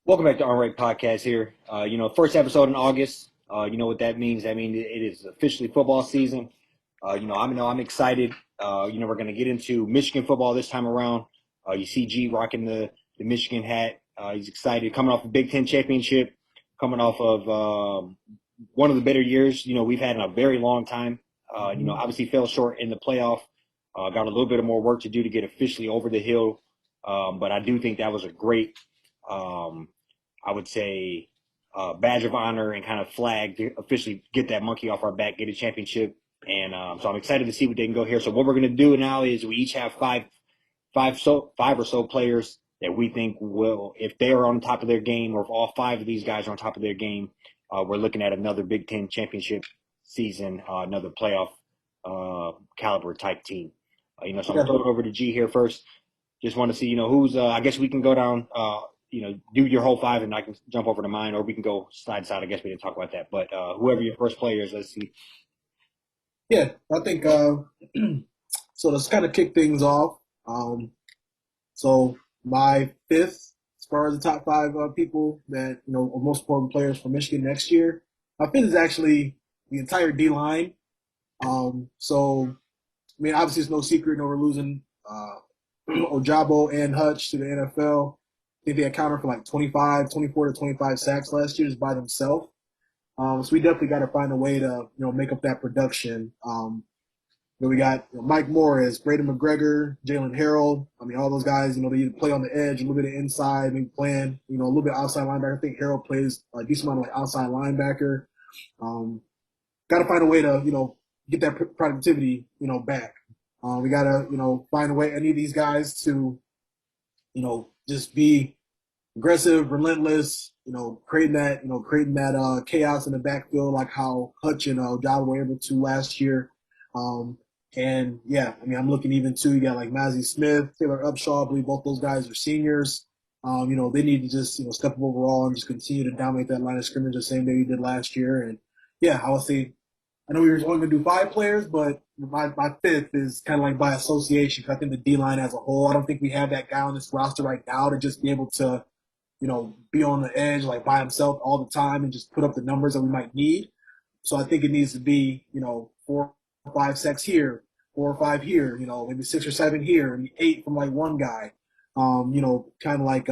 Welcome back to Unranked Podcast here. First episode in August. You know what that means. I mean, it is officially football season. I'm excited. We're going to get into Michigan football this time around. You see G rocking the Michigan hat. He's excited. Coming off a Big Ten championship, coming off of one of the better years, we've had in a very long time. Obviously fell short in the playoff. Got a little bit of more work to do to get officially over the hill. But I do think that was a great um, I would say, badge of honor and kind of flag to officially get that monkey off our back, get a championship. And so I'm excited to see what they can go here. So what we're going to do now is we each have five or so players that we think will, if they are on top of their game, or if all five of these guys are on top of their game, we're looking at another Big Ten championship season, another playoff caliber type team. So I'm going to throw it over to G here first. Just want to see, who's. I guess we can go down. Do your whole five, and I can jump over to mine, or we can go side side. I guess we didn't talk about that, but whoever your first player is, let's see. Yeah, I think so. Let's kind of kick things off. So my fifth, as far as the top five people that are most important players for Michigan next year, my fifth is actually the entire D line. I mean, obviously it's no secret, we're losing Ojabo and Hutch to the NFL. I think they accounted for like 24 to 25 sacks last year just by themselves. So we definitely got to find a way to make up that production. We got Mike Morris, Braden McGregor, Jalen Harold. I mean, all those guys, they either play on the edge, a little bit of inside, maybe playing, a little bit outside linebacker. I think Harold plays a decent amount of like outside linebacker. Got to find a way to, get that productivity, back. We got to, find a way. Any of these guys to, just be aggressive, relentless, creating that chaos in the backfield like how Hutch and Java were able to last year. And yeah, I mean, I'm looking even too. You got like Mazzie Smith, Taylor Upshaw. I believe both those guys are seniors. They need to just step up overall and just continue to dominate that line of scrimmage the same way we did last year. And yeah, I would say I know we were only going to do five players, but my fifth is kind of like by association because I think the D line as a whole, I don't think we have that guy on this roster right now to just be able to be on the edge like by himself all the time and just put up the numbers that we might need. So I think it needs to be, 4 or 5 sacks here, 4 or 5 here, maybe 6 or 7 here, and 8 from like one guy. Kind of like,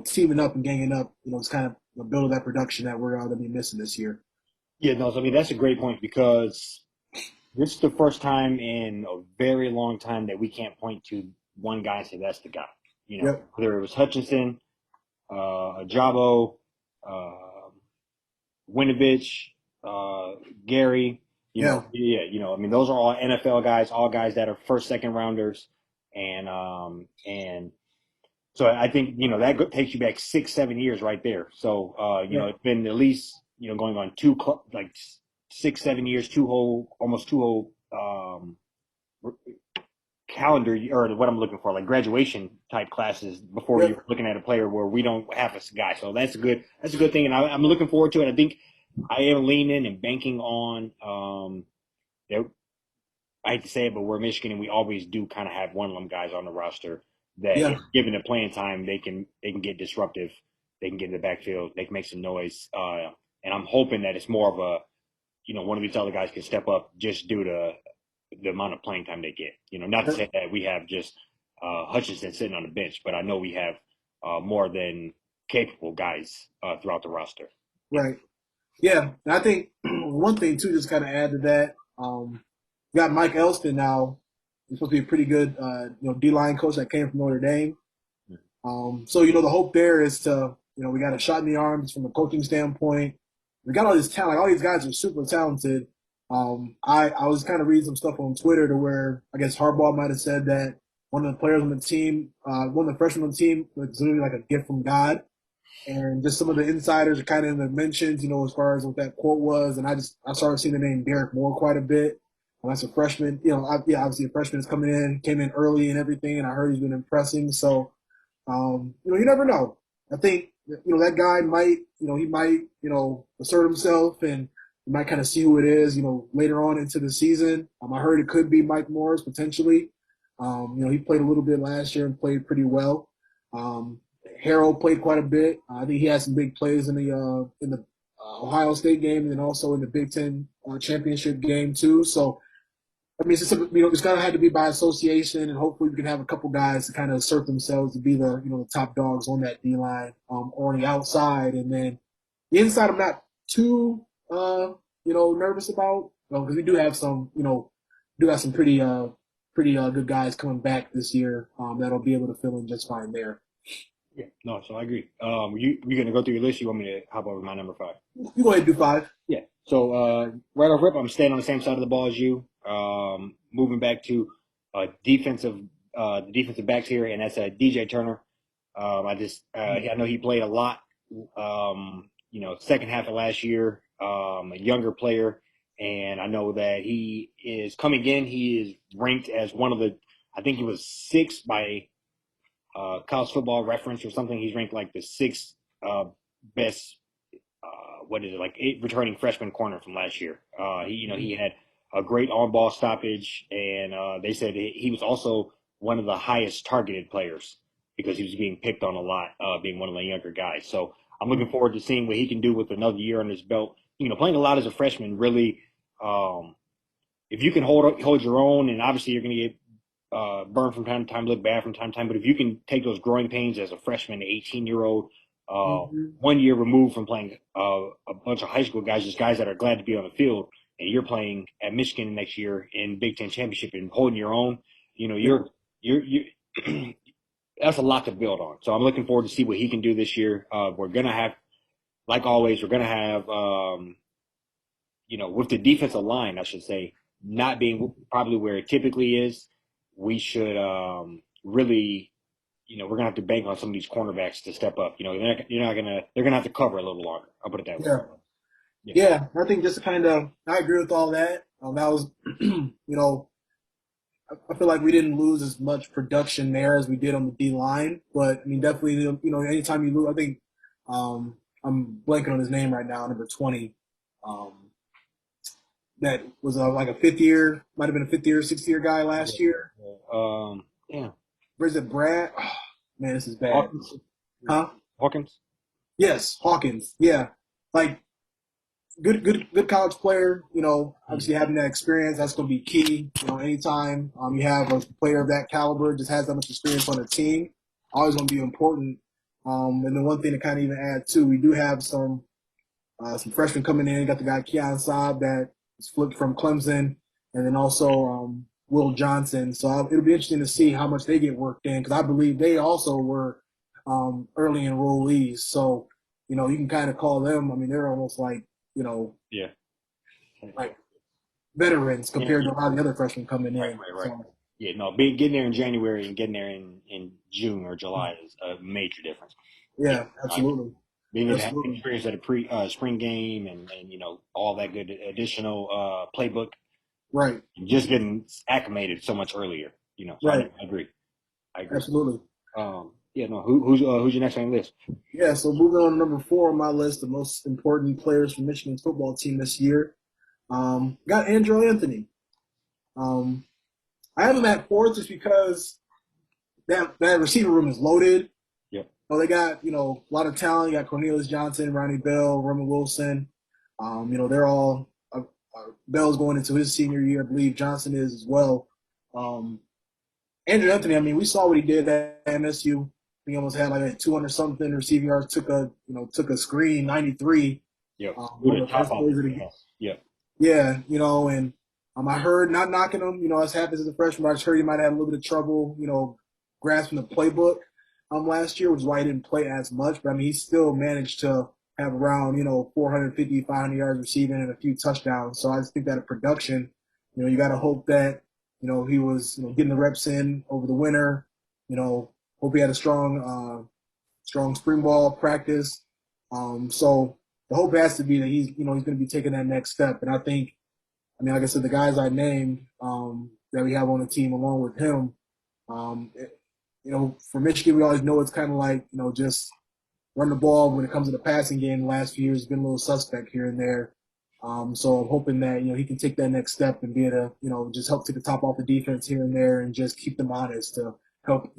teaming up and ganging up, it's kind of building that production that we're going to be missing this year. Yeah, no, so, I mean that's a great point because this is the first time in a very long time that we can't point to one guy and say that's the guy. Yep. Whether it was Hutchinson, Jabo, uh, Winovich, Gary. Yeah. I mean, those are all NFL guys, all guys that are first, second rounders, and so I think that takes you back 6, 7 years right there. So Yeah. it's been at least going on like 6, 7 years, almost two whole calendar or what I'm looking for, like graduation type classes before Yep. you're looking at a player where we don't have a guy. So that's a good thing, and I'm looking forward to it. I think I am leaning and banking on I hate to say it, but we're Michigan and we always do kind of have one of them guys on the roster that if Yeah. given the playing time, they can get disruptive, they can get in the backfield, they can make some noise, and I'm hoping that it's more of a one of these other guys can step up just due to the amount of playing time they get. Not to say that we have just Hutchinson sitting on the bench, but I know we have more than capable guys throughout the roster. Right. Yeah. And I think one thing too, just kind of add to that, we got Mike Elston now. He's supposed to be a pretty good, D line coach that came from Notre Dame. So the hope there is to, we got a shot in the arms from a coaching standpoint. We got all this talent. Like, all these guys are super talented. I was kind of reading some stuff on Twitter to where I guess Harbaugh might have said that one of the players on the team, one of the freshmen on the team, was literally like a gift from God. And just some of the insiders are kind of in the mentions, as far as what that quote was. And I started seeing the name Derek Moore quite a bit. And that's a freshman. Obviously a freshman is coming in, came in early and everything, and I heard he's been impressing. So, you never know. I think, that guy might, he might, assert himself and you might kind of see who it is, later on into the season. I heard it could be Mike Morris potentially. He played a little bit last year and played pretty well. Harold played quite a bit. I think he had some big plays in the Ohio State game, and then also in the Big Ten championship game too. So I mean, it's just, it's kind of had to be by association, and hopefully we can have a couple guys to kind of assert themselves to be the top dogs on that D line, or on the outside, and then the inside. I'm not too nervous about, because we do have some pretty good guys coming back this year, that'll be able to fill in just fine there. Yeah, no, so I agree. You gonna go through your list? You want me to hop over to my number 5? You go ahead and do 5. Yeah. So right off rip, I'm staying on the same side of the ball as you. Moving back to defensive, the defensive backs here, and that's DJ Turner. I know he played a lot. Second half of last year, a younger player, and I know that he is coming in. He is ranked as one of the, I think he was 6th by College Football Reference or something. He's ranked like the 6th best. Like 8 returning freshman corner from last year. He had a great on-ball stoppage, and they said he was also one of the highest targeted players because he was being picked on a lot, being one of the younger guys. So I'm looking forward to seeing what he can do with another year on his belt. Playing a lot as a freshman really, if you can hold your own, and obviously you're going to get burned from time to time, look bad from time to time, but if you can take those growing pains as a freshman, 18-year-old, 1 year removed from playing a bunch of high school guys, just guys that are glad to be on the field, and you're playing at Michigan next year in Big Ten championship and holding your own, you're that's a lot to build on. So I'm looking forward to see what he can do this year. We're gonna have, like always, with the defensive line, I should say, not being probably where it typically is, we should really. We're gonna have to bank on some of these cornerbacks to step up. They're gonna have to cover a little longer. I'll put it that way. Yeah. I think just to I agree with all that. That was, I feel like we didn't lose as much production there as we did on the D line, but I mean, definitely, anytime you lose, I think, I'm blanking on his name right now, number 20. That was like a 5th year, might have been a 5th year, 6th year guy last year. Yeah. Where's it, Brad? Oh, man, this is bad. Hawkins. Huh? Hawkins? Yes, Hawkins. Yeah. Like, good college player. Obviously having that experience, that's going to be key. Anytime you have a player of that caliber, just has that much experience on a team, always going to be important. And then one thing to kind of even add too, we do have some freshmen coming in. You got the guy Keon Saab that is flipped from Clemson, and then also Will Johnson. So it'll be interesting to see how much they get worked in, because I believe they also were early enrollees. So, you can kind of call them, I mean, they're almost like, Yeah. like veterans compared to a lot of the other freshmen coming in. Right. So, Getting there in January and getting there in June or July is a major difference. yeah, absolutely. Being able to have experience at a spring game and all that good additional playbook. Right. Just getting acclimated so much earlier. So right. I agree. Absolutely. Who's your next on the list? Yeah, so moving on to number 4 on my list, the most important players for Michigan's football team this year. Got Andrew Anthony. I have him at 4th just because that receiver room is loaded. Yep. Well, they got, a lot of talent. You got Cornelius Johnson, Ronnie Bell, Roman Wilson. They're all Bell's going into his senior year. I believe Johnson is as well. Andrew Anthony, I mean, we saw what he did at MSU. He almost had like 200 something receiving yards. Took a screen, 93. Yeah. Yeah. Yeah. And I heard, not knocking him, as happens as a freshman, but I just heard he might have a little bit of trouble, grasping the playbook last year, which is why he didn't play as much. But I mean, he still managed to have around 450, 500 yards receiving and a few touchdowns. So I just think that a production, you got to hope that he was getting the reps in over the winter. Hope he had a strong spring ball practice. So the hope has to be that he's going to be taking that next step. And I think, like I said, the guys I named that we have on the team along with him, for Michigan, we always know it's kind of like, just run the ball. When it comes to the passing game, the last few years has been a little suspect here and there. So I'm hoping that, he can take that next step and be able to, just help take the top off the defense here and there and just keep them honest to help,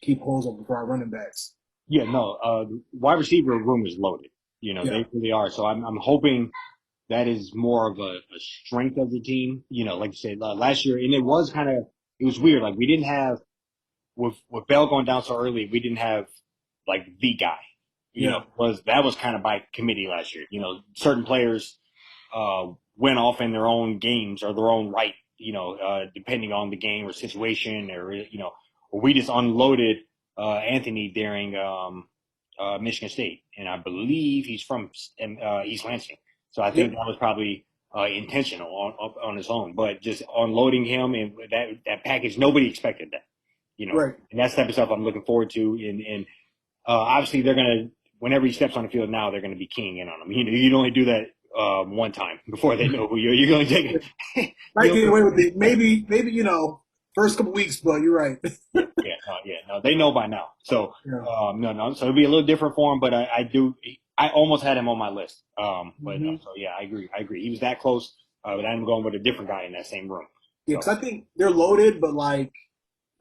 keep holes open for our running backs. Yeah, no, wide receiver room is loaded. Yeah, They really are. So I'm hoping that is more of a strength of the team. Like you said, last year, and it was weird. Like we didn't have with Bell going down so early, we didn't have like the guy. yeah, That was kind of by committee last year. Certain players went off in their own games or their own right. Depending on the game or situation, or we just unloaded Anthony during Michigan State, and I believe he's from East Lansing. So I think yep, that was probably intentional on his own, but just unloading him and that package, nobody expected that. right. And that's the type of stuff I'm looking forward to. And obviously, they're gonna whenever he steps on the field now, they're gonna be keying in on him. You'd only do that one time before they know who you're going to take it. Might get away with it. Maybe first couple weeks, but you're right. No, they know by now. So Yeah. no. So it'll be a little different for him, but I do. I almost had him on my list. But Hmm. so yeah, I agree. He was that close, but I'm going with a different guy in that same room. Yeah, So because I think they're loaded, but like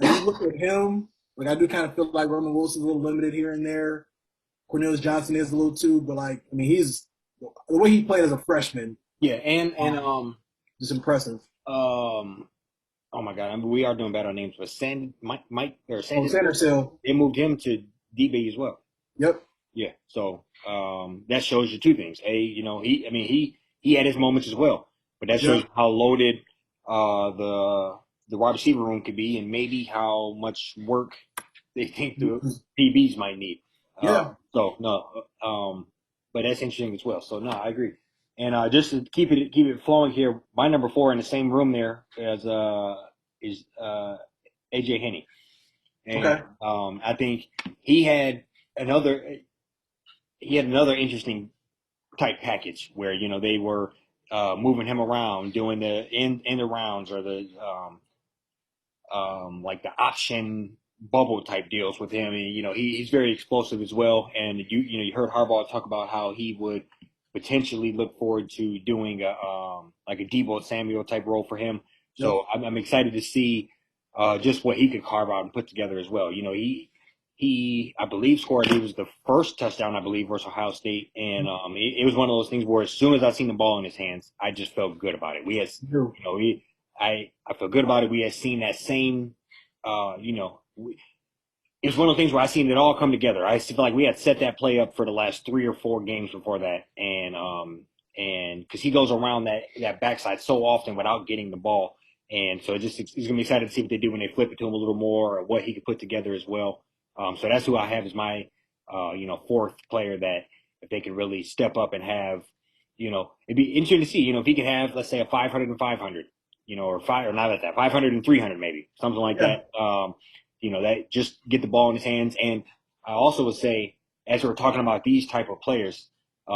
you look at him, like I do kind of feel like Roman Wilson's a little limited here and there. Cornelius Johnson is a little too, but I mean, he's the way he played as a freshman, yeah, and um, just impressive. oh my God, I mean, we are doing better on names, but Mike or Oh, Sanders, Sanders Hill. they moved him to DB as well. Yep. Yeah, so that shows you two things. He had his moments as well, but that shows Yep. you how loaded the wide receiver room could be, and maybe how much work they think the DBs might need. Yeah. So no, but that's interesting as well. So no, I agree. And just to keep it flowing here, my number four in the same room there is AJ Henney, and Okay. I think he had another another interesting type package where they were moving him around, doing the in the rounds or the like the option bubble type deals with him. And he's very explosive as well. And you heard Harbaugh talk about how he would potentially look forward to doing a like a Debo Samuel type role for him. Yep. So I'm excited to see just what he could carve out and put together as well. He I believe scored. He was the first touchdown I believe versus Ohio State, and it was one of those things where as soon as I seen the ball in his hands, I just felt good about it. We had True. I feel good about it. We had seen that same, it was one of the things where I seen it all come together. I feel like we had set that play up for the last 3 or 4 games before that, and because he goes around that backside so often without getting the ball, and so he's gonna be excited to see what they do when they flip it to him a little more, or what he could put together as well. So that's who I have as my, fourth player that if they can really step up and have, it'd be interesting to see, if he could have, let's say, a 500 and 500, or five, or not at that, 500 and 300 maybe, something like Yeah. that. That just get the ball in his hands. And I also would say, as we're talking about these type of players,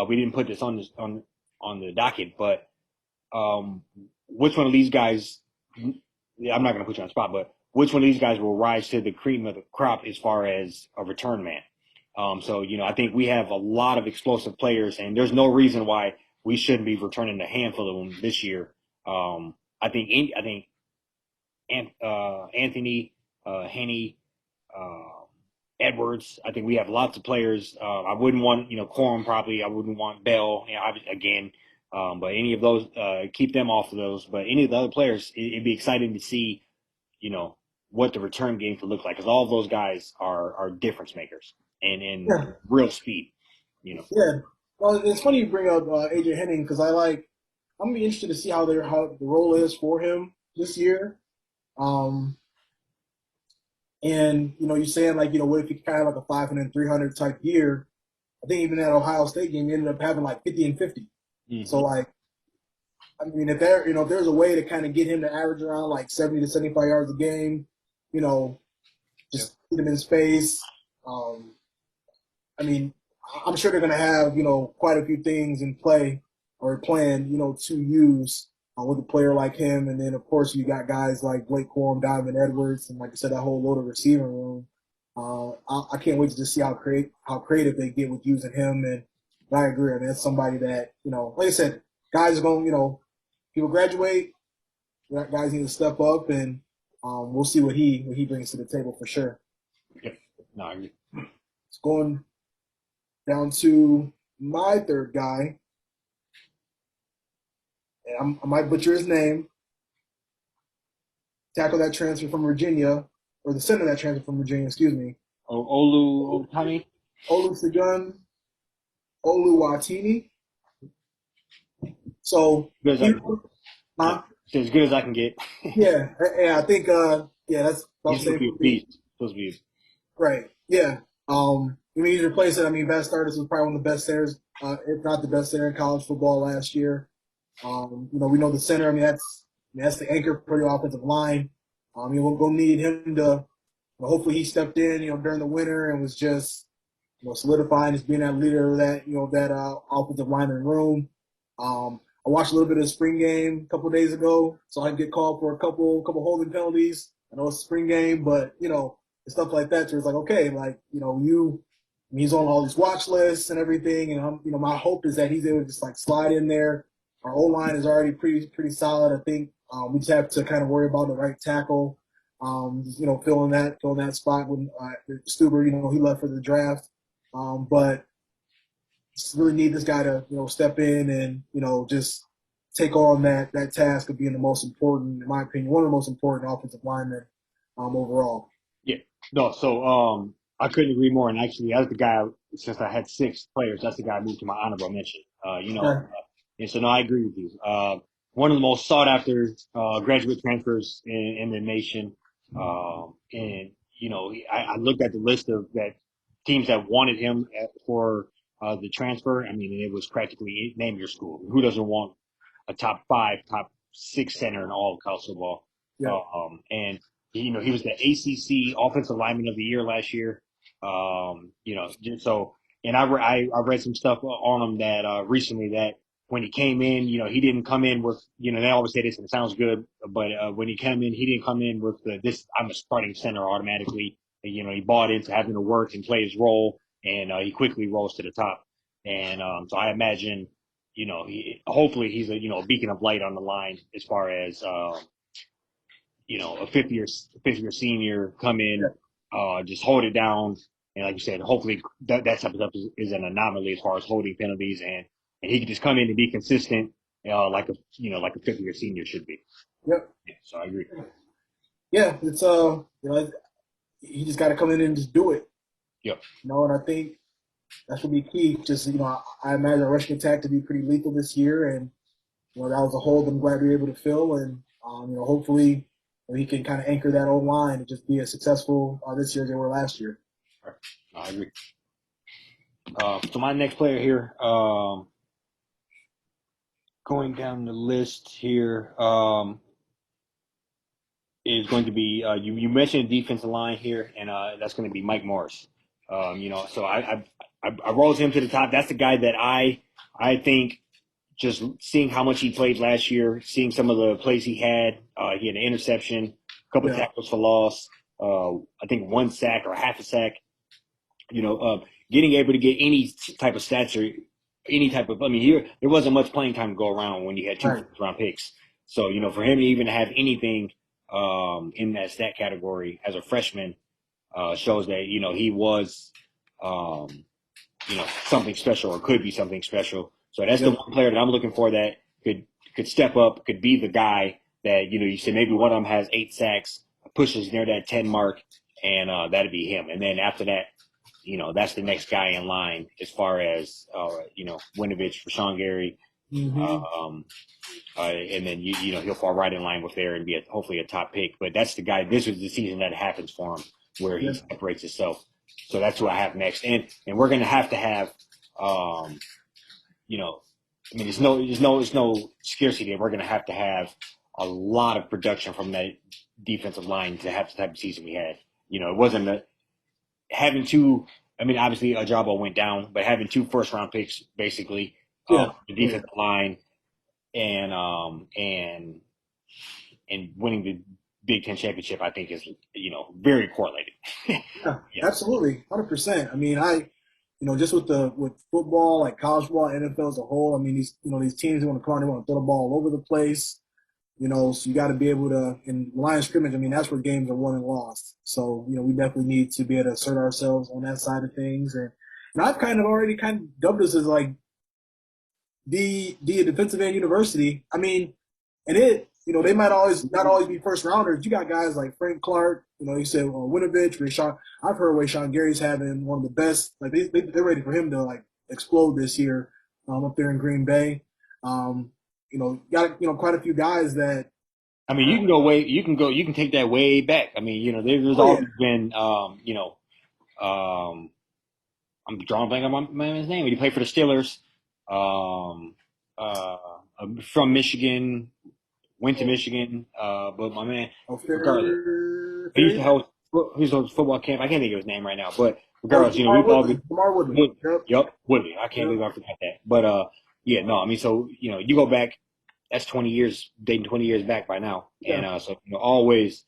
we didn't put this on the docket, but which one of these guys? Yeah, I'm not going to put you on the spot, but which one of these guys will rise to the cream of the crop as far as a return man? So I think we have a lot of explosive players, and there's no reason why we shouldn't be returning a handful of them this year. I think Anthony, Henney, uh, Edwards. I think we have lots of players. I wouldn't want Corum probably. I wouldn't want Bell. Again, but any of those, keep them off of those. But any of the other players, it'd be exciting to see you know what the return game could look like, because all of those guys are difference makers and in Yeah. real speed. You know. Yeah. Well, it's funny you bring up AJ Henning because I'm gonna be interested to see how the role is for him this year. Um, and you're saying what if he kind of like a 500 300 type year? I think even that Ohio State game, he ended up having like 50 and 50. So Hmm. I mean, if there's a way to kind of get him to average around like 70 to 75 yards a game, you know, Yep. just put him in space. Um, I mean, I'm sure they're going to have quite a few things in play or plan to use with a player like him, and then of course you got guys like Blake Corum, Donovan Edwards, and like I said, that whole loaded receiving room. I can't wait to just see how creative they get with using him. And I agree. I mean, it's somebody that like I said, guys are going. People graduate. Guys need to step up, and we'll see what he brings to the table for sure. Yep. No, I agree. It's going down to my third guy, and I might butcher his name. Tackle that transfer from Virginia, or the center that transfer from Virginia, excuse me. Olu Tommy. Olusegun Oluwatini. So Good as he, yeah, huh? as good as I can get. Yeah, I think, yeah, that's about He's the supposed to be same a for me. beast. Supposed to be. Right. Yeah. I mean, he's replacing. I mean, Matt Stardust was probably one of the best centers, if not the best center in college football last year. We know the center. I mean, that's the anchor for the offensive line. We're gonna need him to. Hopefully, he stepped in, during the winter and was just, solidifying as being that leader of that offensive line in the room. I watched a little bit of the spring game a couple of days ago, so I get called for a couple holding penalties. I know it's a spring game, but and stuff like that. So it's like, okay, like he's on all these watch lists and everything, and my hope is that he's able to just like slide in there. Our O line is already pretty solid. I think we just have to kind of worry about the right tackle. Filling that spot when Stuber, he left for the draft. But just really need this guy to step in and just take on that task of being the most important, in my opinion, one of the most important offensive linemen overall. Yeah. No. So I couldn't agree more. And actually, that's the guy. Since I had 6 players, that's the guy I moved to my honorable mention. Okay. And so no, I agree with you. One of the most sought after graduate transfers in the nation. And I looked at the list of that teams that wanted him for the transfer. I mean, it was practically name your school. Who doesn't want a top 5, top 6 center in all of college football? Yeah. And he was the ACC Offensive Lineman of the Year last year. So and I read some stuff on him that recently that when he came in, he didn't come in with, they always say this and it sounds good, but when he came in, he didn't come in with this, I'm a starting center automatically. And, he bought into having to work and play his role, and he quickly rose to the top. And so I imagine, hopefully he's a beacon of light on the line as far as, a fifth year senior come in, just hold it down. And like you said, hopefully that type of stuff is an anomaly as far as holding penalties, and he can just come in and be consistent, like a fifth year senior should be. Yep. Yeah, so I agree. Yeah. It's he just got to come in and just do it. Yep. And I think that's gonna be key. Just I imagine a rushing attack to be pretty lethal this year, and that was a hole that I'm glad we were able to fill, and hopefully he can kind of anchor that old line and just be as successful this year as they were last year. I agree. So my next player here, going down the list here, is going to be you mentioned defensive line here, and that's going to be Mike Morris. So I rose him to the top. That's the guy that I think, just seeing how much he played last year, seeing some of the plays he had an interception, a couple of Yeah. tackles for loss, I think 1 sack or half a sack. Getting able to get any type of stats or any type of, I mean, here there wasn't much playing time to go around when you had 2 Right. first-round picks. So for him to even have anything in that stat category as a freshman shows that he was something special, or could be something special. So that's the Yep. one player that I'm looking for that could step up, could be the guy that you say maybe one of them has 8 sacks, pushes near that 10 mark, and that'd be him. And then after that, that's the next guy in line as far as Winovich, Rashawn Gary, Mm-hmm. and then he'll fall right in line with there and be hopefully a top pick. But that's the guy. This is the season that happens for him, where he Yep. separates himself. So that's who I have next, and we're gonna have to have, you know, I mean, there's no scarcity. We're gonna have to have a lot of production from that defensive line to have the type of season we had. It wasn't having two. I mean, obviously, Ajabo went down, but having 2 first-round picks, basically, Yeah. the Oh, yeah. defensive line, and winning the Big Ten championship, I think is very correlated. Yeah, Yeah, absolutely, 100%. I mean, just with football, like college football, NFL as a whole. I mean, these teams want to come on, they want to throw the ball all over the place. So you got to be able to, in line of scrimmage, I mean, that's where games are won and lost. So, we definitely need to be able to assert ourselves on that side of things. And I've kind of already kind of dubbed us as like the defensive end university. I mean, and they might always not always be first rounders. You got guys like Frank Clark, you said Winovich, Rashawn. I've heard Rashawn Gary's having one of the best. Like they're ready for him to like explode this year, up there in Green Bay. Got quite a few guys that. I mean, you can take that way back. I mean, there's Oh yeah, always been, I'm drawing a blank on my man's name. He played for the Steelers, um, uh, from Michigan, went to Michigan, but my man, regardless, he used to Ferry. host, football camp. I can't think of his name right now, but Oh, regardless, Lamar we've all Woodley. been, Lamar Woodley. Yep. Yep, Woodley. I can't Yep. believe I forgot that. But yeah, no, I mean, so you go back, that's 20 years, dating 20 years back by now, Yeah. and so always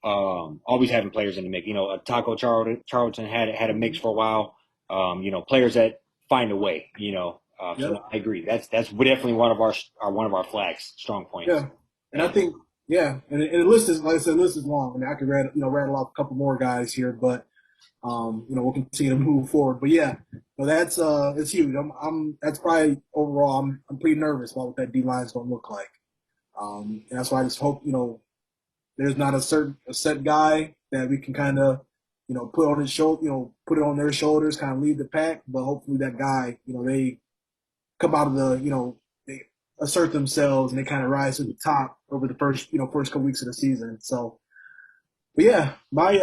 having players in the mix. Taco Charlton had a mix for a while. Players that find a way. So Yep. no, I agree. That's definitely one of our flags, strong points. Yeah. And I think, and the list is, like I said, the list is long. I mean, I could rattle off a couple more guys here, but we'll continue to move forward. But yeah, that's it's huge. That's probably overall. I'm pretty nervous about what that D line is going to look like. And that's why I just hope there's not a set guy that we can kind of put on his shoulder, put it on their shoulders, kind of lead the pack. But hopefully that guy, they come out of they assert themselves and they kind of rise to the top over the first couple weeks of the season. So, but yeah, my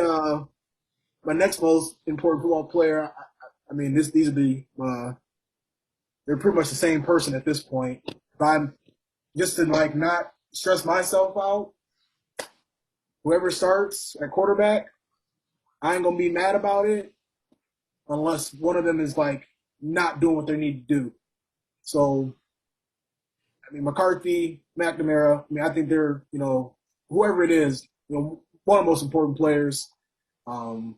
next most important football player. I mean, these are they're pretty much the same person at this point. If I'm just to like not stress myself out, whoever starts at quarterback, I ain't gonna be mad about it unless one of them is like not doing what they need to do. So I mean, McCarthy, McNamara. I mean, I think they're whoever it is, one of the most important players. Um,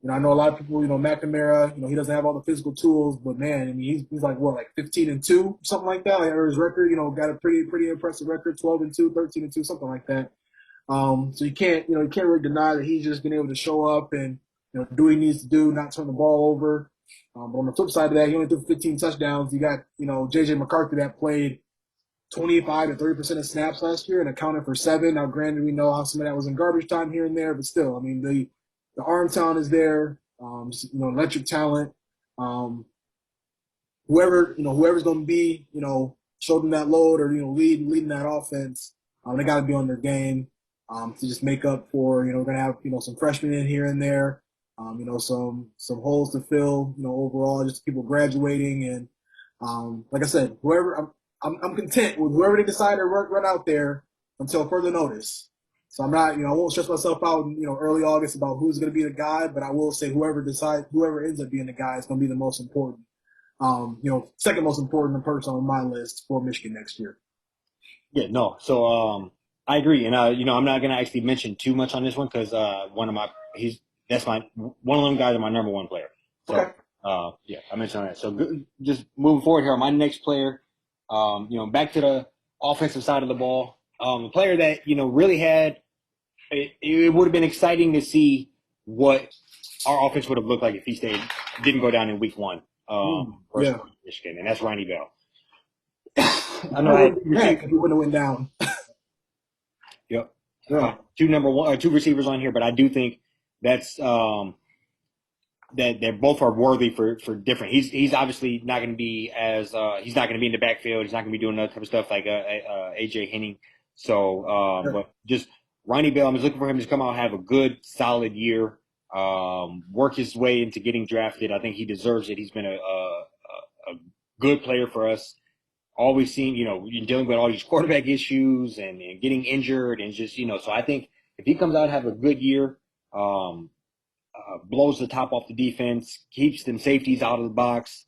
I know a lot of people. McNamara. He doesn't have all the physical tools, but man, I mean, he's like what, like 15-2, something like that. Or his record, got a pretty impressive record, 12-2, 13-2, something like that. So you can't really deny that he's just been able to show up and do what he needs to do, not turn the ball over. But on the flip side of that, he only threw 15 touchdowns. You got JJ McCarthy that played 25 to 30% of snaps last year and accounted for 7. Now, granted, we know how some of that was in garbage time here and there, but still, I mean, the arm talent is there. Electric talent. Um, whoever's going to be, show them that load or leading that offense. They got to be on their game to just make up for. We're going to have some freshmen in here and there. Some holes to fill. Overall, just people graduating and like I said, whoever I'm content with whoever they decide to run out there until further notice. So I'm not, I won't stress myself out in, early August about who's going to be the guy, but I will say whoever ends up being the guy is going to be the most important. Second most important person on my list for Michigan next year. Yeah, no. So I agree, and I'm not gonna actually mention too much on this one because that's one of them guys are my number one player. So Okay. yeah, I mentioned that. So just moving forward here, my next player, back to the offensive side of the ball, a player that really had it would have been exciting to see what our offense would have looked like if he didn't go down in week one versus Yeah. Michigan, and that's Ronnie Bell. I know I I had wouldn't be mad if he wouldn't have went down. Yep. Yeah. Two receivers on here, but I do think that's that they both are worthy for different. He's obviously not going to be he's not going to be in the backfield. He's not going to be doing that type of stuff like AJ Henning. So, but just Ronnie Bell, I'm just looking for him to come out and have a good, solid year. Work his way into getting drafted. I think he deserves it. He's been a good player for us. Always seen, you're dealing with all these quarterback issues and getting injured and just, so I think if he comes out and have a good year, blows the top off the defense, keeps them safeties out of the box,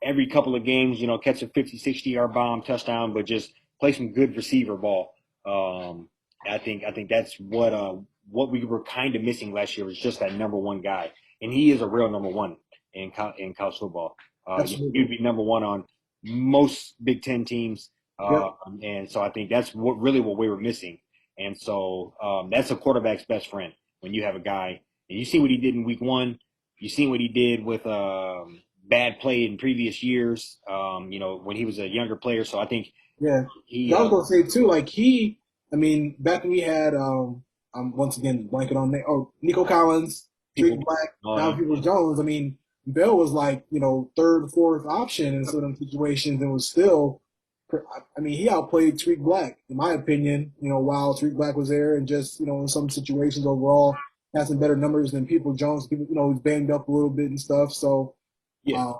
every couple of games, catch a 50, 60-yard bomb, touchdown, but just play some good receiver ball. I think that's what we were kind of missing last year was just that number one guy. And he is a real number one in college football. He'd Absolutely. be number one on most Big Ten teams. Yep. And so I think that's what we were missing. And so that's a quarterback's best friend when you have a guy, and you see what he did in week one. You seen what he did with bad play in previous years. When he was a younger player. So I think Yeah. he. 'Cause I was gonna say too, like I mean, back when we had I'm once again blanking on name. Oh, Nico Collins, People. Tariq Black, Uh, Down Peoples Jones. I mean, Bell was like third, fourth option in some of them situations, and was still. I mean, he outplayed Tariq Black, in my opinion. While Tariq Black was there, and just in some situations overall had some better numbers than People Jones. People, was banged up a little bit and stuff. So yeah.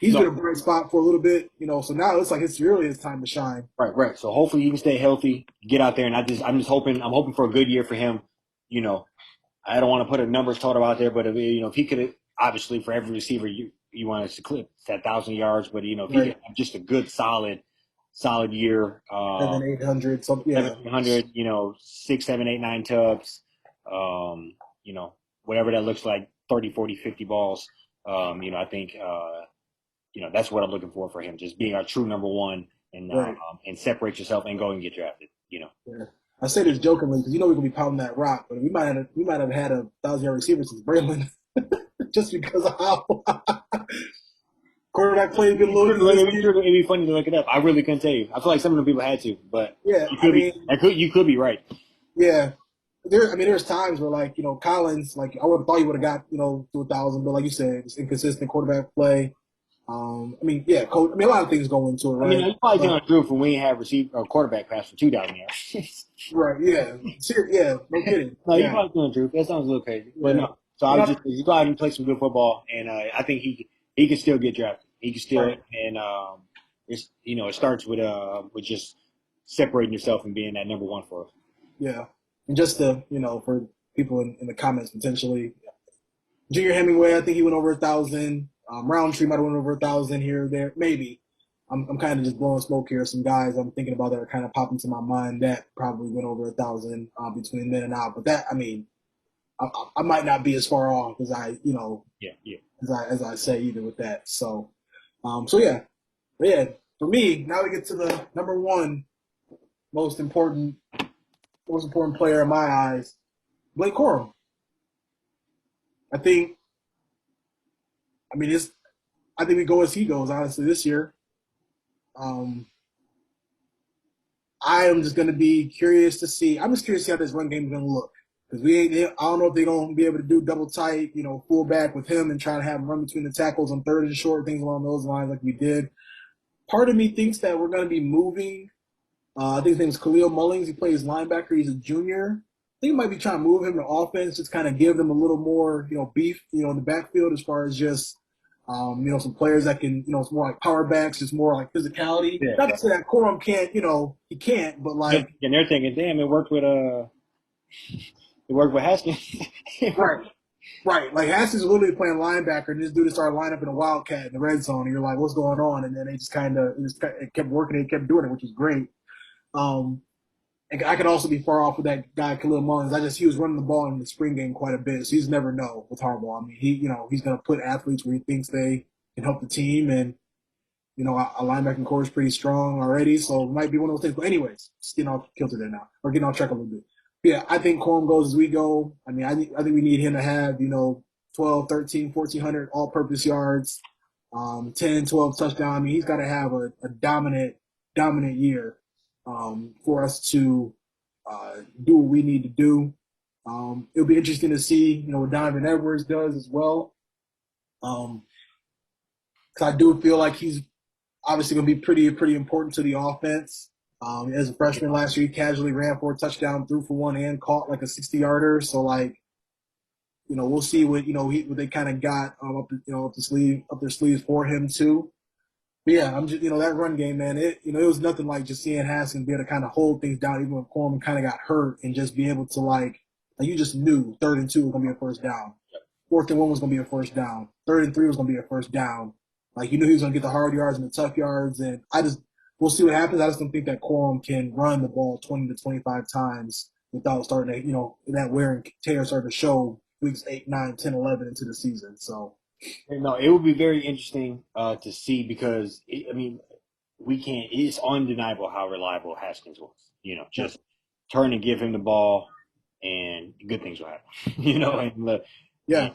he's been No. a bright spot for a little bit. So now it's like it's really his time to shine. Right. Right. So hopefully he can stay healthy, get out there, and I'm hoping for a good year for him. You know, I don't want to put a numbers total out there, but if he could, obviously for every receiver you want us to clip that 1,000 yards, but if he Right. could have just a good solid year, 700, something. Yeah. 700, 6, 7, 8, 9 tubs, um, whatever that looks like, 30, 40, 50 balls. I think that's what I'm looking for him, just being our true number one Right. and separate yourself and go and get drafted. Yeah. I say this jokingly because we're gonna be pounding that rock, but we might have had 1,000-yard receiver since Braylon, just because of how quarterback play has been a little consistent. It'd be funny to look it up. I really couldn't tell you. I feel like some of the people had to, but Yeah, you I could be. mean, You could be right. yeah. There's times where like Collins, like I would have thought he would have got to 1,000, but like you said, it's inconsistent quarterback play. I mean, yeah, coach. I mean, a lot of things go into it, I mean, right? you probably think But on Drew when we ain't have received or quarterback pass for 2,000 yards. right, yeah, yeah, no kidding, No, you yeah, probably doing Drew. That sounds a little crazy, but yeah. no. So I But was just you go out and play some good football, and I think he can still get drafted. He can still, right. and it starts with just separating yourself and being that number one for us. Yeah, and just for people in the comments potentially, Junior Hemingway, I think he went over 1,000. Roundtree might have went over 1,000 here or there, maybe. I'm kind of just blowing smoke here. Some guys I'm thinking about that are kind of popping to my mind that probably went over 1,000 between then and now. But that, I mean, I might not be as far off as Yeah, yeah. as I say either with that. So yeah, but yeah. For me, now we get to the number one most important player in my eyes, Blake Corum. I think. I mean, I think we go as he goes. Honestly, this year, um, I am just going to be curious to see. I'm just curious to see how this run game is going to look because we ain't. I don't know if they're going to be able to do double tight, fullback with him and try to have him run between the tackles on third and short, things along those lines like we did. Part of me thinks that we're going to be moving. I think his name is Khalil Mullings. He plays linebacker. He's a junior. I think we might be trying to move him to offense, just kind of give them a little more, beef, in the backfield as far as just, some players that can, it's more like power backs, just more like physicality. Yeah. Not to say that Corum can't, he can't, but like, And they're thinking, damn, it worked with Haskins. right, right. Like Haskins is literally playing linebacker, and this dude started lining up in a wildcat in the red zone, and you're like, what's going on? And then they just it kept working, and kept doing it, which is great. Um, I could also be far off with that guy Khalil Mullins. He was running the ball in the spring game quite a bit, so he's never know with Harbaugh. I mean, he's going to put athletes where he thinks they can help the team, and a linebacking core is pretty strong already, so it might be one of those things. But anyways, just getting off kilter there now, or getting off track a little bit. But yeah, I think Corum goes as we go. I mean, I think we need him to have 12, 13, 1,400 all-purpose yards, 10, 12 touchdowns. I mean, he's got to have a dominant year for us to do what we need to do. It'll be interesting to see, what Donovan Edwards does as well. Because I do feel like he's obviously going to be pretty important to the offense. As a freshman last year, he casually ran for a touchdown, threw for one, and caught like a 60-yarder. So like, we'll see what what they kind of got up their sleeves for him too. But yeah, I'm just that run game, man. It was nothing like just seeing Haskins be able to kind of hold things down, even when Coleman kind of got hurt, and just be able to like you just knew 3rd and 2 was gonna be a first down, 4th and 1 was gonna be a first down, 3rd and 3 was gonna be a first down. Like you knew he was gonna get the hard yards and the tough yards, and we'll see what happens. I just don't think that Corum can run the ball 20 to 25 times without starting to that wear and tear starting to show weeks 8, 9, 10, 11 into the season. So No, it would be very interesting to see because I mean, we can't. It's undeniable how reliable Haskins was. Just turn and give him the ball, and good things will happen. Yeah.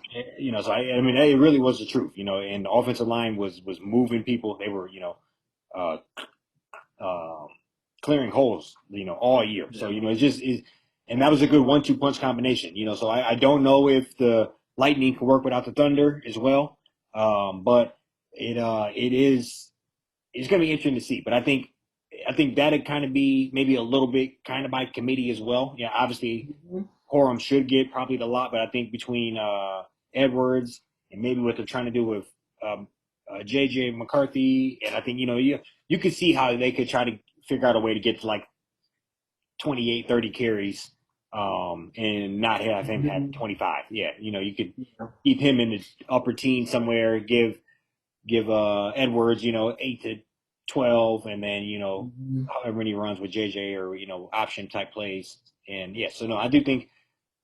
So I mean, it really was the truth. And the offensive line was moving people. They were, uh, uh, clearing holes, all year. So it's just and that was a good 1-2 punch combination. So I don't know if the Lightning can work without the Thunder as well, but it is it's going to be interesting to see. But I think that'd kind of be maybe a little bit kind of by committee as well. Yeah, obviously Corum should get probably the lot, but I think between Edwards and maybe what they're trying to do with um, JJ McCarthy, and I think you could see how they could try to figure out a way to get to like 28, 30 carries, and not have him have 25. Yeah, you could keep him in the upper teens somewhere, give Edwards, 8 to 12, and then however many runs with JJ or option type plays, and yeah. So no, I do think,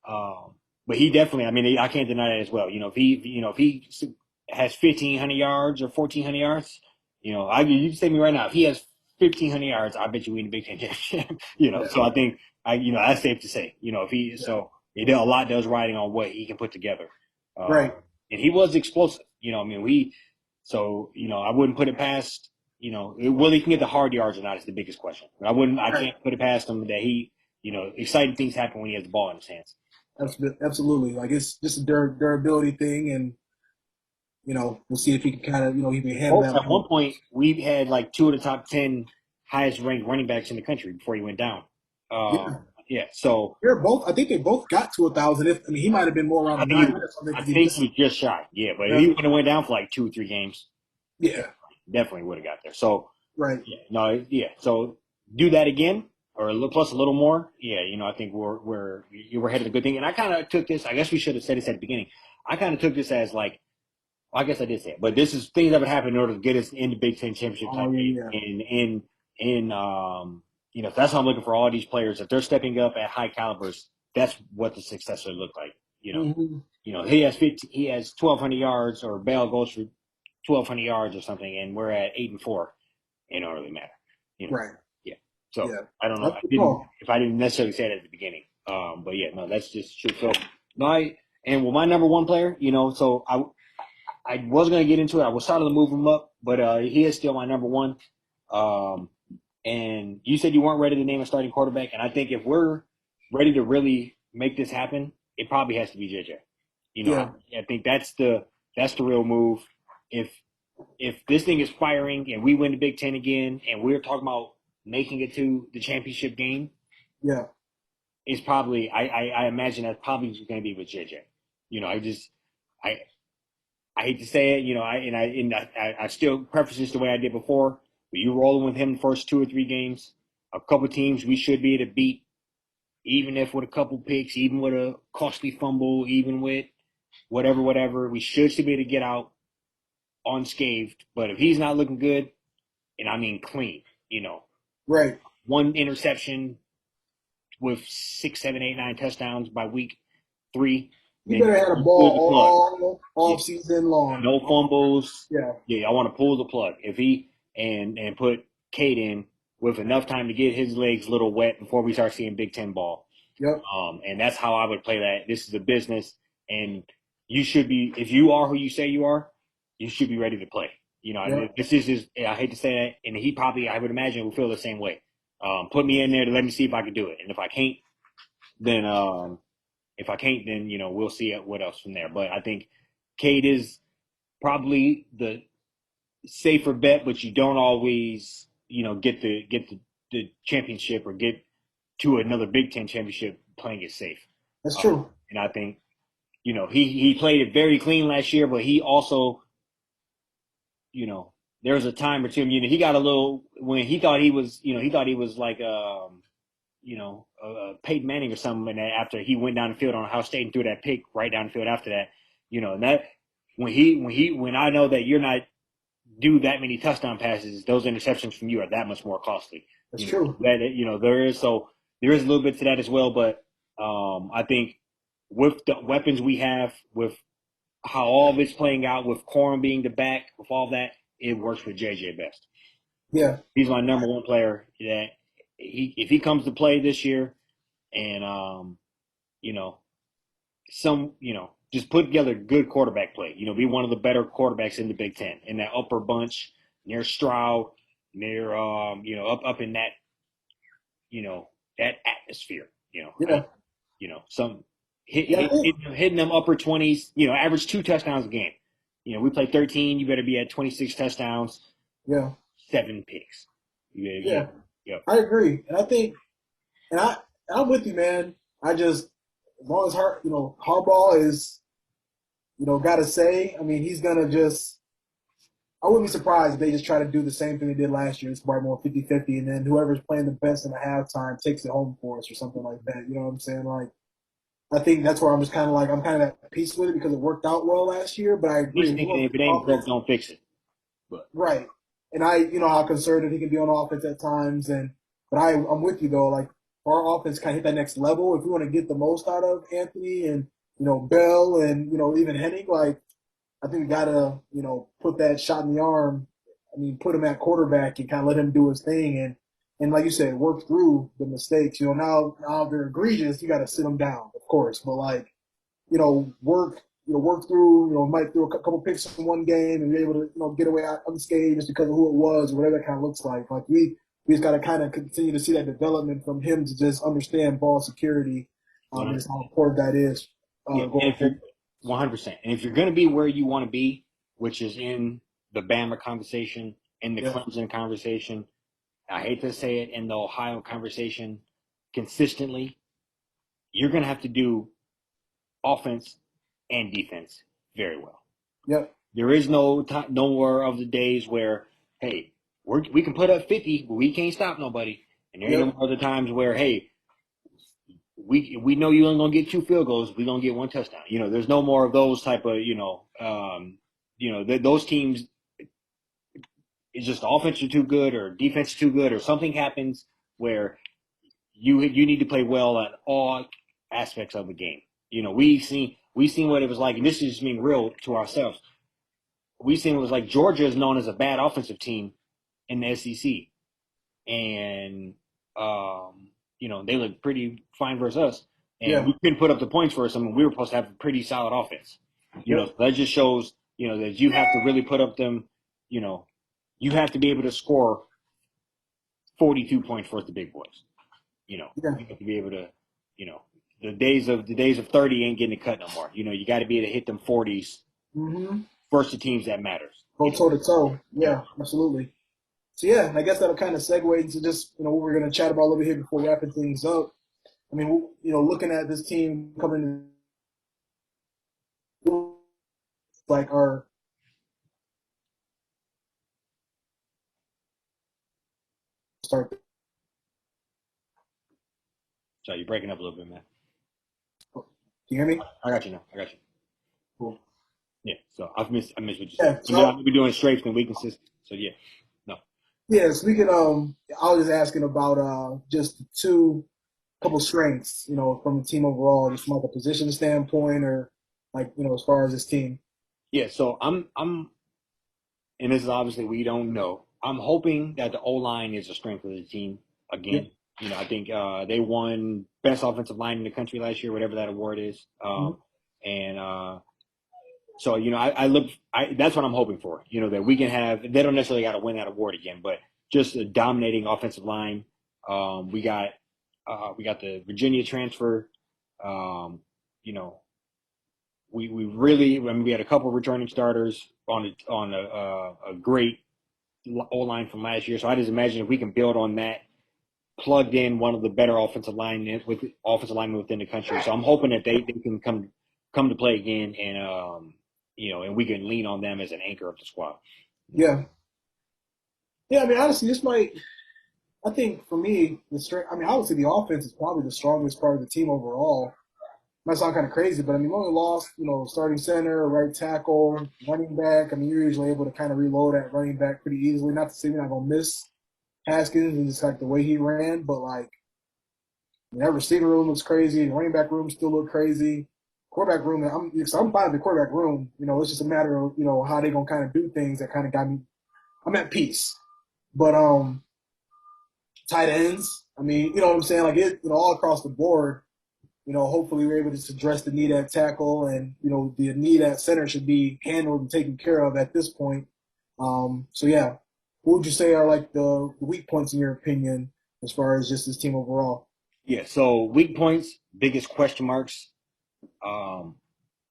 but he definitely. I mean, I can't deny that as well. If he has 1,500 yards or 1,400 yards, you can say to me right now, if he has 1,500 yards, I bet you win the Big Ten championship. So I think that's safe to say. If he so a lot does riding on what he can put together. Right. And he was explosive. I mean, I wouldn't put it past, will he can get the hard yards or not is the biggest question. I can't put it past him that exciting things happen when he has the ball in his hands. Absolutely. Like it's just a durability thing, and we'll see if he can kind of he can handle that. At one point, we had like 2 of the top 10 highest ranked running backs in the country before he went down. Yeah. So they're both. I think they both got to 1,000. He might have been more around I the think 900 or something. I think he was just shy. Yeah, but if he would have went down for like 2 or 3 games, Yeah. definitely would have got there. So Right. yeah, no, yeah. So do that again, or plus a little more. Yeah, I think we're headed a good thing. And I kind of took this. I guess we should have said this at the beginning. I kind of took this as like, I guess I did say it, but this is things that would happen in order to get us in the Big Ten championship type game. And if that's how I'm looking for all these players, if they're stepping up at high calibers, that's what the success would look like. He has 1,200 yards, or Bell goes for 1,200 yards or something, and we're at 8-4. It don't really matter. Right. Yeah. So Yeah. I don't know if I didn't necessarily say that at the beginning. But yeah, no, that's just true. So my number one player, so I was gonna get into it. I was starting to move him up, but he is still my number one. And you said you weren't ready to name a starting quarterback, and I think if we're ready to really make this happen, it probably has to be JJ. I think that's the real move. If this thing is firing and we win the Big Ten again, and we're talking about making it to the championship game, yeah, it's probably I imagine that's probably going to be with JJ. I hate to say it, I still preface this the way I did before. But you rolling with him the first 2 or 3 games, a couple teams we should be able to beat, even if with a couple picks, even with a costly fumble, even with whatever, we should be able to get out unscathed. But if he's not looking good, and I mean clean, right, 1 interception with 6, 7, 8, 9 touchdowns by week 3. You better have a ball all season long. No fumbles. Yeah. I want to pull the plug. If he and put Cade in with enough time to get his legs a little wet before we start seeing Big Ten ball. Yep. And that's how I would play that. This is a business, and you should be. If you are who you say you are, you should be ready to play. This is. I hate to say that, and he probably, I would imagine, will feel the same way. Put me in there to let me see if I can do it, and if I can't, then we'll see what else from there. But I think Cade is probably the safer bet, but you don't always, get the championship or get to another Big Ten championship playing it safe. That's true. And I think, he played it very clean last year, but he also, there was a time or two, he got a little, when he thought he was like, Peyton Manning or something, and after he went down the field on Ohio State and threw that pick right down the field after that, and that when I know that you're not do that many touchdown passes, those interceptions from you are that much more costly. That's true. There is a little bit to that as well, but I think with the weapons we have, with how all of it's playing out, with Corum being the back, with all that, it works with JJ best. Yeah, He's my number one player. That if he comes to play this year, and you know, just put together good quarterback play. Be one of the better quarterbacks in the Big Ten in that upper bunch near Stroud, near up in that that atmosphere. yeah, Some yeah. I think, hitting them upper 20s. Average 2 touchdowns a game. We play 13. You better be at 26 touchdowns, yeah, 7 picks. yeah. Yep. I agree, and I think, and I'm with you, man. I just, as long as Harbaugh is, gotta say, I mean, he's gonna just. I wouldn't be surprised if they just try to do the same thing they did last year. It's probably more 50-50, and then whoever's playing the best in the halftime takes it home for us or something like that. You know what I'm saying? Like, I think that's where I'm just kind of like, I'm kind of at peace with it because it worked out well last year. But I He's agree. thinking if it ain't broke, don't fix it. But Right. And how conservative he can be on offense at times. But I'm with you though. Like, our offense kind of hit that next level. If we want to get the most out of Anthony and, Bell and, even Henning, like, I think we gotta, put that shot in the arm. I mean, put him at quarterback and kind of let him do his thing, and like you said, work through the mistakes. Now if they're egregious, you got to sit them down, of course. But like, work through, might throw a couple picks in one game and be able to, get away unscathed just because of who it was, or whatever that kind of looks like. Like, we just got to kind of continue to see that development from him to just understand ball security, and just how important that is, yeah, and going if you're forward. 100%, and if you're going to be where you want to be, which is in the Bama conversation, in the Yeah, Clemson conversation, I hate to say it, in the Ohio conversation, consistently, you're going to have to do offense and defense very well. yep, There is no more of the days where, hey, we can put up 50, but we can't stop nobody. And there ain't no yep, more other times where, hey, we know you ain't gonna get 2 field goals. We gonna get 1 touchdown. There's no more of those type of those teams. It's just the offense are too good or defense is too good or something happens where you need to play well at all aspects of the game. We seen what it was like, and this is just being real to ourselves. We seen what it was like. Georgia is known as a bad offensive team in the SEC, and they look pretty fine versus us, and yeah, we couldn't put up the points for us. I mean, we were supposed to have a pretty solid offense. yep, So that just shows that you have to really put up them. You have to be able to score 42 points for the big boys. yeah. You have to be able to, you know, the days of 30 ain't getting it cut no more. You got to be able to hit them 40s Mm-hmm. versus the teams that matters. Go toe to toe. Yep. Yeah, absolutely. So yeah, I guess that'll kind of segue into just what we're gonna chat about a little bit here before wrapping things up. I mean, looking at this team coming like our start. So you're breaking up a little bit, man. Can you hear me? I got you now. I got you. Cool. Yeah. So I missed what you said. Yeah. We'll be doing strengths and weaknesses. So yeah. No. Yeah. Speaking, I was just asking about just the couple strengths, from the team overall, just from like a position standpoint, or like as far as this team. Yeah. So and this is obviously we don't know. I'm hoping that the O line is a strength of the team Yeah. again. I think they won best offensive line in the country last year, whatever that award is. Mhm. And so I look. That's what I'm hoping for. That we can have. They don't necessarily got to win that award again, but just a dominating offensive line. We got the Virginia transfer. Um, you know, we really. I mean, we had a couple of returning starters on a great O line from last year. So I just imagine if we can build on that, plugged in one of the better offensive linemen within the country. So I'm hoping that they can come to play again, and we can lean on them as an anchor of the squad. Yeah. Yeah. I mean, honestly, this might. I think for me, the strength. I mean, obviously the offense is probably the strongest part of the team overall. Might sound kind of crazy, but I mean, we only lost, starting center, right tackle, running back. I mean, you're usually able to kind of reload at running back pretty easily. Not to say we're not gonna miss Haskins and just like the way he ran, but like that receiver room looks crazy. The running back room still look crazy. Quarterback room, I'm fine with the quarterback room. It's just a matter of how they gonna kind of do things that kind of got me. I'm at peace. But tight ends. I mean, you know what I'm saying? Like all across the board. Hopefully we're able to address the need at tackle, and the need at center should be handled and taken care of at this point. So yeah, what would you say are like the weak points in your opinion as far as just this team overall? Yeah. So weak points, biggest question marks. Um,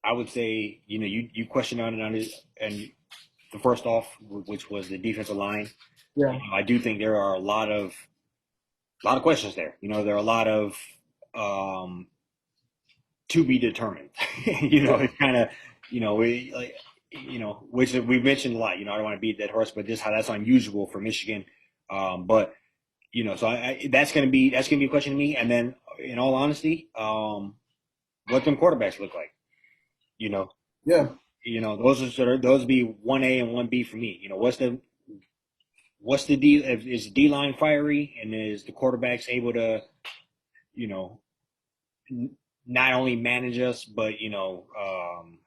I would say you questioned on it, and the first off, which was the defensive line. Yeah, I do think there are a lot of questions there. There are a lot of um, to be determined. yeah, It's kind of we like which we mentioned a lot. I don't want to beat that horse, but just how that's unusual for Michigan. But so that's gonna be a question to me. And then, in all honesty, what them quarterbacks look like. You know, yeah. those be 1A and 1B for me. What's the deal? Is D line fiery, and is the quarterbacks able to you know not only manage us, but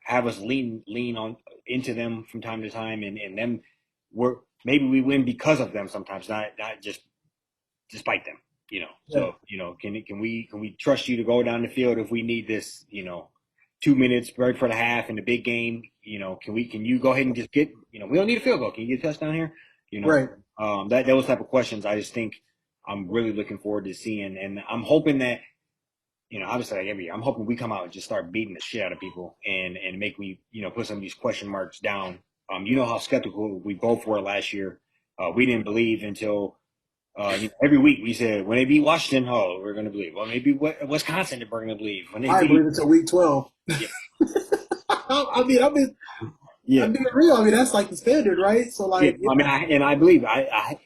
have us lean on into them from time to time, and them we're maybe we win because of them sometimes, not just despite them. Yeah. So can we trust you to go down the field if we need this? 2 minutes right for the half in the big game. Can you go ahead and just get? We don't need a field goal. Can you get a touchdown here? You know, Right. that those type of questions. I just think I'm really looking forward to seeing, and I'm hoping that obviously like every year, I'm hoping we come out and just start beating the shit out of people and make me, put some of these question marks down. How skeptical we both were last year. We didn't believe until every week we said when they beat Washington, oh, we're going to believe. Well, maybe Wisconsin, we're going to believe. When they I beat, believe it's a week 12. yeah, I'm yeah, being real. I mean, that's like the standard, right? So yeah. like, I mean, I believe.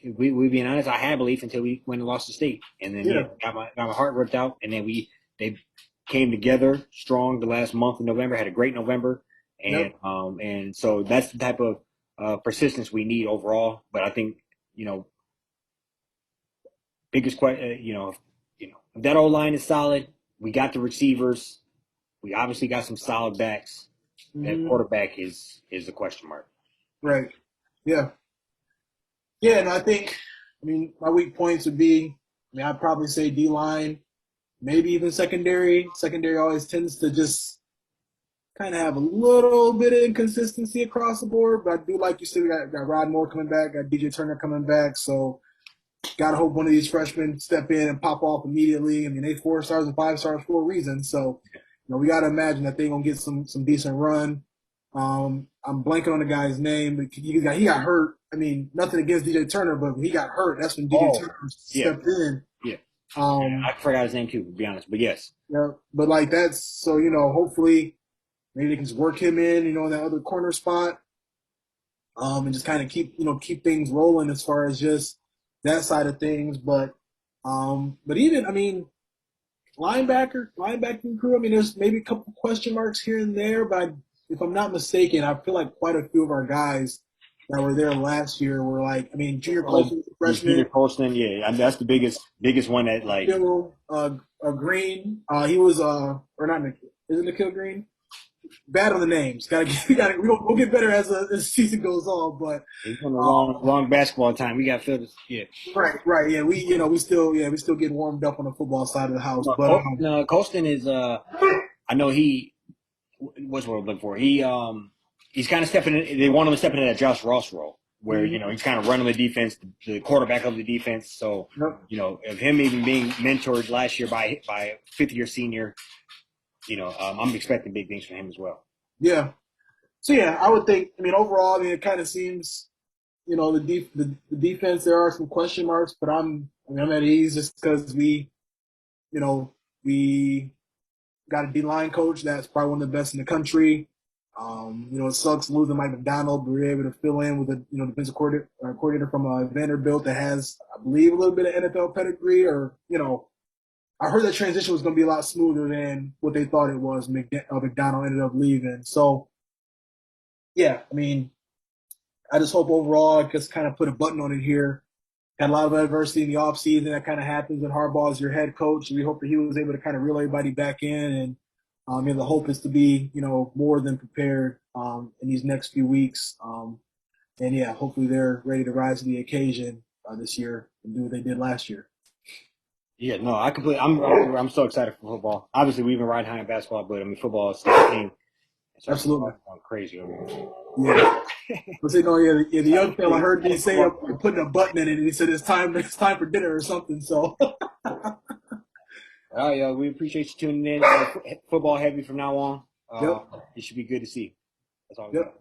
We being honest, I had belief until we went and lost the state, and then yeah, got my heart ripped out, and then they came together strong the last month of November. Had a great November, and yep. so that's the type of persistence we need overall. But I think biggest question, if that old line is solid, we got the receivers, we obviously got some solid backs. That Hmm. quarterback is a question mark. Right. Yeah. Yeah, and I mean, my weak points would be, I mean, I'd probably say D line, maybe even secondary. Secondary always tends to just kind of have a little bit of inconsistency across the board, but I do like you said, we got Rod Moore coming back, got DJ Turner coming back, so got to hope one of these freshmen step in and pop off immediately. I mean, they 4 stars and 5 stars for a reason, so we got to imagine that they're gonna get some decent run. I'm blanking on the guy's name, but he got hurt. I mean, nothing against DJ Turner, but when he got hurt, that's when DJ Oh, Turner yeah, stepped in. yeah. Um, I forgot his name too, to be honest. But yes, yeah, but like that's so hopefully maybe they can just work him in that other corner spot, and just kind of keep things rolling as far as just that side of things. But even I mean, linebacking crew. I mean, there's maybe a couple question marks here and there, but if I'm not mistaken, I feel like quite a few of our guys that were there last year were like, I mean, Junior Colson, Junior freshman, Colston, yeah, I mean, that's the biggest one that like. Nikhil Green. He was or not Nikhil. Is it Nikhil Green? Bad on the names. We'll get better as the season goes on. But It's been a long basketball time. We got filled. Yeah. right, yeah, we still get warmed up on the football side of the house. No, But no, Colston is. I know he. What's what I'm looking for? He's kind of stepping in. They want him to step into that Josh Ross role, where mhm, he's kind of running the defense, the quarterback of the defense. So yep, of him even being mentored last year by a fifth year senior, I'm expecting big things from him as well. yeah. So yeah, I would think. I mean, overall, I mean, it kind of seems the defense. There are some question marks, but I'm at ease just because we got a D line coach that's probably one of the best in the country. It sucks losing Mike McDonald, but we are able to fill in with a defensive coordinator from Vanderbilt that has, I believe, a little bit of NFL pedigree. Or I heard that transition was going to be a lot smoother than what they thought it was. McDonald ended up leaving, so yeah, I mean, I just hope overall I just kind of put a button on it here. Had a lot of adversity in the offseason. That kind of happens when Harbaugh is your head coach. We hope that he was able to kind of reel everybody back in. And the hope is to be, more than prepared in these next few weeks. And yeah, hopefully they're ready to rise to the occasion this year and do what they did last year. Yeah, no, I completely. I'm so excited for football. Obviously, we've been riding high in basketball, but I mean, football is still a thing. So Absolutely. I'm going crazy over here. Yeah. But you know, the young fella I heard me say putting a button in it, and he said it's time for dinner or something. So All right, we appreciate you tuning in. Football heavy from now on. yep, It should be good to see. That's all. yep.